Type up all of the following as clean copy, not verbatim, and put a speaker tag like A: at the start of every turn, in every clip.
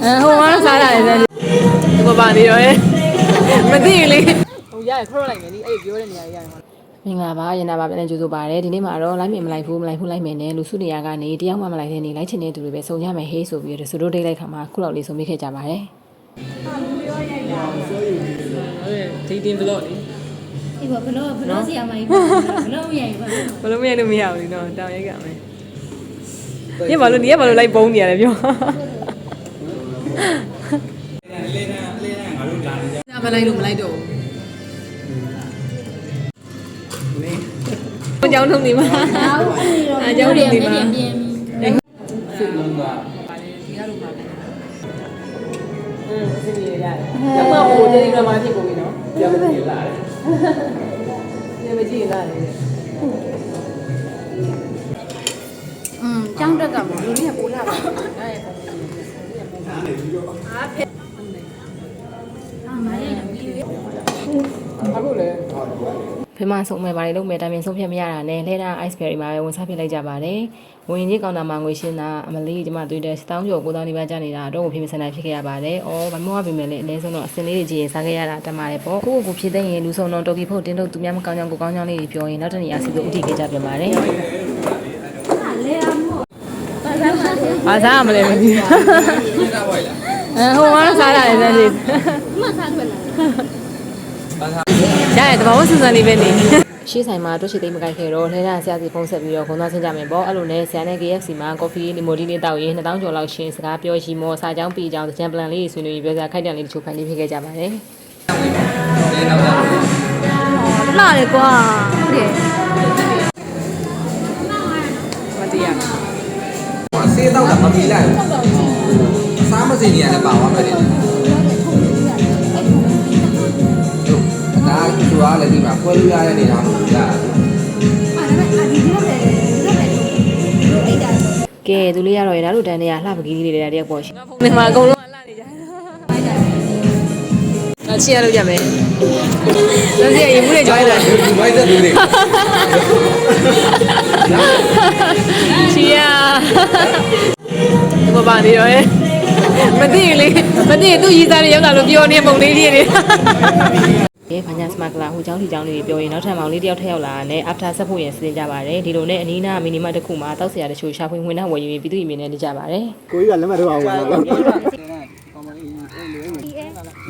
A: ဟိုမှာစားရတယ်ဒီဘာနေရောမသိဘူးလေဟိုရရခေါ်လိုက်မယ်ဒီအဲ့ပြောတဲ့နေရာရရမှာမင်္ဂလာပါရနာပါပြန်ကြိုးဆိုပါရစေဒီနေ့မှာတော့လိုက်မလိုက်ဘူးလိုက်မယ်နဲ့လူစုနေရကနေတယောက်မှမလိုက်တဲ့နေလိုက်ချင်တဲ့သူတွေပဲစုံရမယ်ဟေးဆိုပြီးတော့ဆိုတို့ဒိတ်လိုက်ခါမှာခုလောက်လေးစုံမိခဲ့ကြပါတယ်ဒီတင်ဘလော့လေ
B: ဒီဘလော့ဆီယာမိုင်းဘလော့မရိုက်ဘူး
A: ဘလို့မရိုက်လို့မရဘူးနော်တောင်းရိုက်ကမယ်ညဘာလို့လိုက်ပုံးနေရလဲပြောမလိုက်လို့မလိုက်တော့ဘူးကျောင်းထုံးနေမှာကျောင်းထုံးနေမှာစစ်လုံးကပါတယ်ဒီကတော့ပါစစ်နေရတယ်ကျောင်းမှာဟိုတတိယမှာဖြစ်ကုန်ပြီနော်ကျောင်းမှာနေလာတယ်မကြည့်လာတယ်
B: ကျောင်းတက်ကမလူကြီးကပိုးလာပါအဲ့ပုံလေးအားဖက်
A: အခုလေဖေမဆုံးမဲ့ပါတယ်လို့မဲ့တိုင်ပင်ဆုံးဖြတ်မရတာနဲ့လဲတာ ice berry မှာပဲဝန်စားဖြစ်လိုက်ကြပါတယ်ဝင်ကြီးကောင်တာမှာငွေရှင်းတာအမလေးကျမတွေ့တဲ့တောင်းကျော်9000နီးပါးကျနေတာတော့ကိုဖေမစံနိုင်ဖြစ်ခဲ့ရပါတယ်။အော်ဘာမှမပြင်မဲ့လေအနည်းဆုံးတော့အစင်လေးတွေကြည့်ရင်စားခဲ့ရတာတမတယ်ပေါ့။ကိုဖြစ်တဲ့ရင်လူဆုံးတော့တော်ကီဖို့တင်းတော့သူများမကောင်းကြောင်ကိုကောင်းကြောင်လေးတွေပြောရင်နောက်တနေ့အစီအစဉ်ဥတီခဲ့ကြပြန်ပါတယ်။ဘာစားမလဲမသိဘူး။ဟိုမှာစားရတယ်တဲ့လေး။မစားထွက်လာ။ရတယ်တဘာဝစံစံလေးပဲနေ။ရှေ့ဆိုင်မှာတွက်ရှိသိမ့်မကိုက်ခဲ့တော့လဲတာဆရာစီဖုန်းဆက်ပြီးတော့ခွန်သွားဆင်းကြမယ်ပေါ့အဲ့လိုနဲ့ဆရာနဲ့ KFC မှာ coffee လီမိုဒီလေးတောက်ရင်2000ကျော်လောက်ရှင်းစကားပြောရှိမောစာကြောင်းปีကြောင်းကြံပလန်လေးဆွေးနွေးပြောစရာခိုက်တန်လေးတချို့ဖန်တီးဖြစ်ခဲ့ကြပါတယ်
B: လှတယ်ကွာဟုတ်တယ်
A: မတရား
C: ဆေးတော့မပြေးလိုက်ဘူးစားမစင်နေရတယ်ပါသွားမယ်လေဒါသူကလည်းဒီမှာပွဲလို့ရတဲ့နေရာမှာကြာ
A: ကဲသူလေးရတော့ရတာတို့တန်းနေရလှပကီးလေးတွေတယောက်ပေါ့ရှင်ဖုန်းထဲမှာအကုန်လုံးလှနေကြတာချီရလို့ကြမယ်တော့စီရင်မှုတွေကြောက်ရတယ်
C: မိုက်တဲ့လူတွေ
A: ချီရဒီဘာနေရောမသိဘူးလေမသိသူရီစားတွေရောက်လာလို့ပြောနေပုံလေးတွေဘာညာစမကလာဟိုเจ้าထီเจ้าလေးပြောရင်နောက်ထပ်မောင်လေးတယောက်ထပ်ရောက်လာနဲ့ after ဆက်ဖို့ရင်စဉ်းကြပါတယ်ဒီလိုနဲ့အနီးနားမီနီမတစ်ခုမှာတောက်ဆရာတချို့ရှာဖွေဝင်နှဝယ်ယူပြီးပြည်သူ့အမြင်နဲ့နေကြပါတယ်
D: ကိုကြီးကလက်မှတ်တော့အောင်ပါဘူး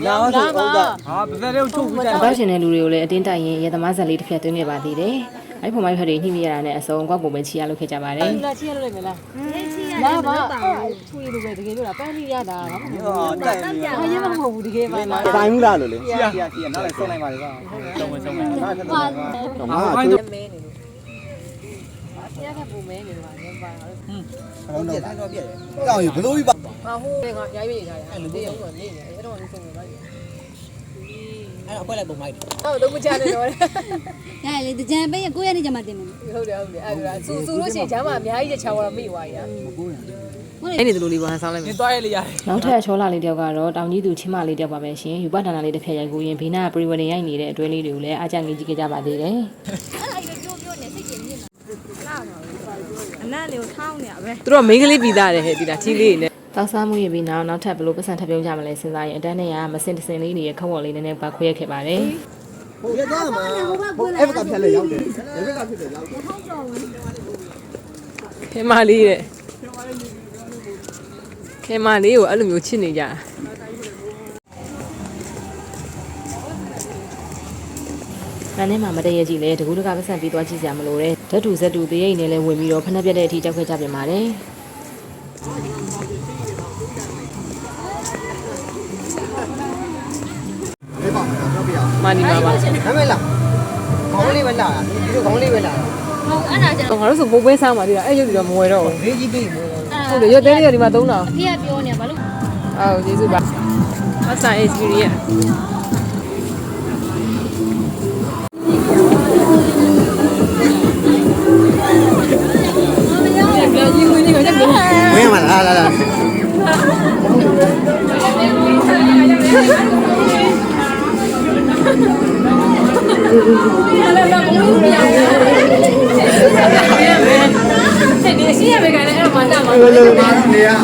D: လာတော့ဟုတ်တာဟာပစတဲ့ထုတ်ပြီး
A: တောက်ရှင်တဲ့လူတွေကိုလည်းအတင်းတိုက်ရင်ရသမားဇက်လေးတစ်ဖြတ်သွင်းနေပါသေးတယ်အဲ့ပုံမိုက်ဖက်တွေနှိမိရတာနဲ့အစုံကွက်ပုံပဲချီရလုပ်ခဲ့ကြပါတယ်လာချီရလုပ်လိုက်မလားလာပါချူရလို့ပဲတကယ်လို့လားပန်းလေးရတာဘာမှမဟုတ်ဘူးတိုက်ပြဟာရမဟုတ်ဘူးတကယ်ပါ
D: တိုင်းမှုလားလို့လေ
C: ချီရနောက်လည်းဆုံးလိုက်ပါလေကွာဆုံးမယ်
D: ဟာ
A: မဲနေလို့ချီရကပုံမဲနေလို့ပါနေပါ
C: ဟုတ်တယ်တော့ပြည့်ကြောက်ရဘလို့ပြီးပါ
A: ဟာဟိုးကရိုက်ပြေးထားရအဲ့လိုတေးအောင်နေနေအဲ့တော့ဆုံးနေပါ
C: အဲ့တော့အဖွဲလိုက်ပုံမိုက်တယ်
A: ဟုတ်တော့မချနဲ့တော့
B: ရလေတကြံပေး9ရက်နေ့ကျမှတင်မယ်
A: ဟုတ်တယ်အဲ့ဒါစူလို့ရှိရင်ဂျမ်းမှာအများကြီးချောင်းတော့မိသွားရအဲ့ဒီလိုလေးပါဆောင်းလိုက်မယ်
C: သွားရလေရတယ်
A: နောက်ထပ်ချောလာလေးတယောက်ကတော့တောင်ကြီးသူချင်းမလေးတယောက်ပါပဲရှင်ယူပဒနာလေးတစ်ဖက်ရိုက်ကိုရင်ဘေးနာပရိဝဒင်ရိုက်နေတဲ့အတွဲလေးတွေကိုလည်းအားကြငေးကြည့်ကြပါသေးတယ်
B: အဲ့ဒါကြီးပြောနေစိတ်ကျင်နေမှာအနံ့လေးကိုထောင်းနေရပဲ
A: သူတို့မိန်းကလေးပြီးသားတယ်ဟဲ့ဒီလားကြီးလေးနဲ့တောက်စားမှုရပြီးနောက်ထပ်ဘလို့ပတ်စံထပ်ပြုံးကြမလဲစဉ်းစားရင်အတန်းနဲ့ကမစင်တစင်လေးတွေရဲ့ခက်ဝေါ်လေးနည်းနည်းပါခွဲရခဲ့ပါတယ်
D: ဟိုရသွားမှာအဲ့ဘက်ကဖြတ်လေရောက်တယ်ဒီဘက်ကဖြစ်တယ်ရောက်တယ်
A: ခဲမလေးတဲ့ခဲမလေးကိုအဲ့လိုမျိုးချစ်နေကြတာနားထဲမှာမတည့်ရကြည့်လဲတကူတကပတ်စံပြီးသွားကြည့်စရာမလိုတဲ့ဓာတ်တူဇက်တူတရိပ်နဲ့လဲဝင်ပြီးတော့ဖနှက်ပြက်တဲ့အထိကြောက်ခဲ့ကြပြန်ပါတယ်မာနီမာပါ
D: ဒါမဲ့လားခေါင်းလေးပဲလာတာဒီလိုခေါင်းလေးပဲလာတာ
B: ဟုတ်အဲ့ဒါကြောင့်
A: ငါတို့ဆိုပိုးပွဲဆောင်းပါသေးတာအဲ့ရုပ်တွေတော့မဝယ်တော့ဘူး
D: ဘေးကြီးပေး
A: ဟုတ်တယ်ရုပ်သေးလေးတွေဒီမှာ3000
B: အဖေကပြောနေဘာလို့
A: ဟုတ်ကျေးဇူးပါအဆန် experience
D: မင်းမလာလာလာ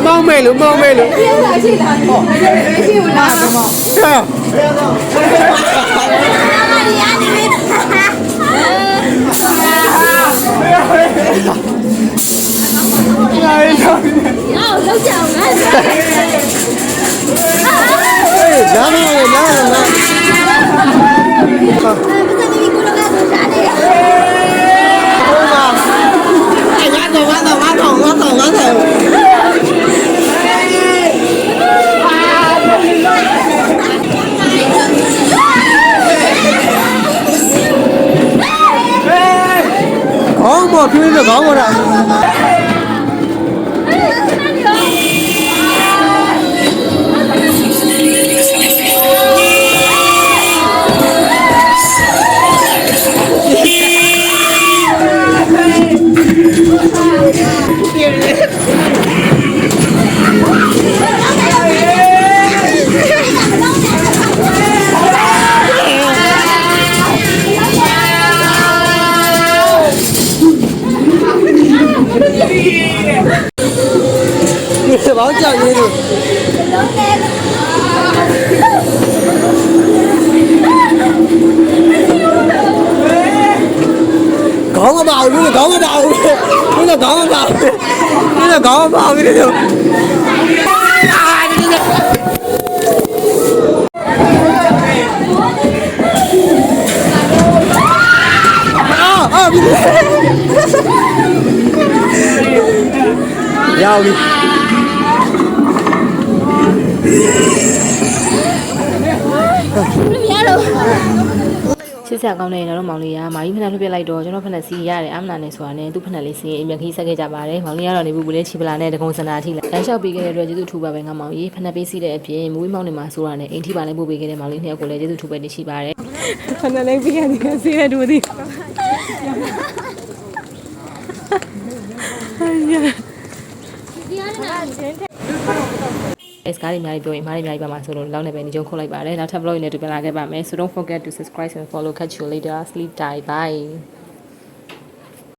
A: မောင်မဲ
D: 妹了，冒昧了。搞我，拼着搞我了。王将军，搞我吧，你搞我吧，你那搞我吧，你那搞我吧，我跟你讲。要你。
A: ချစ်စရာကောင်းတဲ့တော့မောင်လေးကမာကြီးဖက်နှက်လွှတ်ပြလိုက်တော့ကျွန်တော်ဖက်နှက်စီးရတယ်အမနာနဲ့ဆိုတာနဲ့သူ့ဖက်နှက်လေးစီးရင်အမြန်ခီးဆက်ခဲ့ကြပါတယ်မောင်လေးကတော့နေဘူးဘူးလေးချီပလာနဲ့တကုံစန္ဒာထိလိုက်လမ်းလျှောက်ပေးခဲ့တဲ့အတွက်ကျေးဇူးထူပါပဲငါမောင်ကြီးဖက်နှက်ပေးစီးတဲ့အပြင်မူဝေးမောင်နေမှာဆိုတာနဲ့အိမ်ထိပါလေးပို့ပေးခဲ့တဲ့မောင်လေးနှစ်ယောက်ကိုလည်းကျေးဇူးထူပဲတင်ရှိပါတယ်ဖက်နှက်လေးပေးခဲ့တဲ့စီးရတူသည်Esကားတွေအများကြီးပြောရင်အမှားတွေအများကြီးပါမှာဆိုလို့လောက်နေပဲညုံခုတ်လိုက်ပါတယ်နောက်ထပ် vlog နဲ့တွေ့ပြန်လာခဲ့ပါမယ် so don't forget to subscribe and follow catch you later sleep tight bye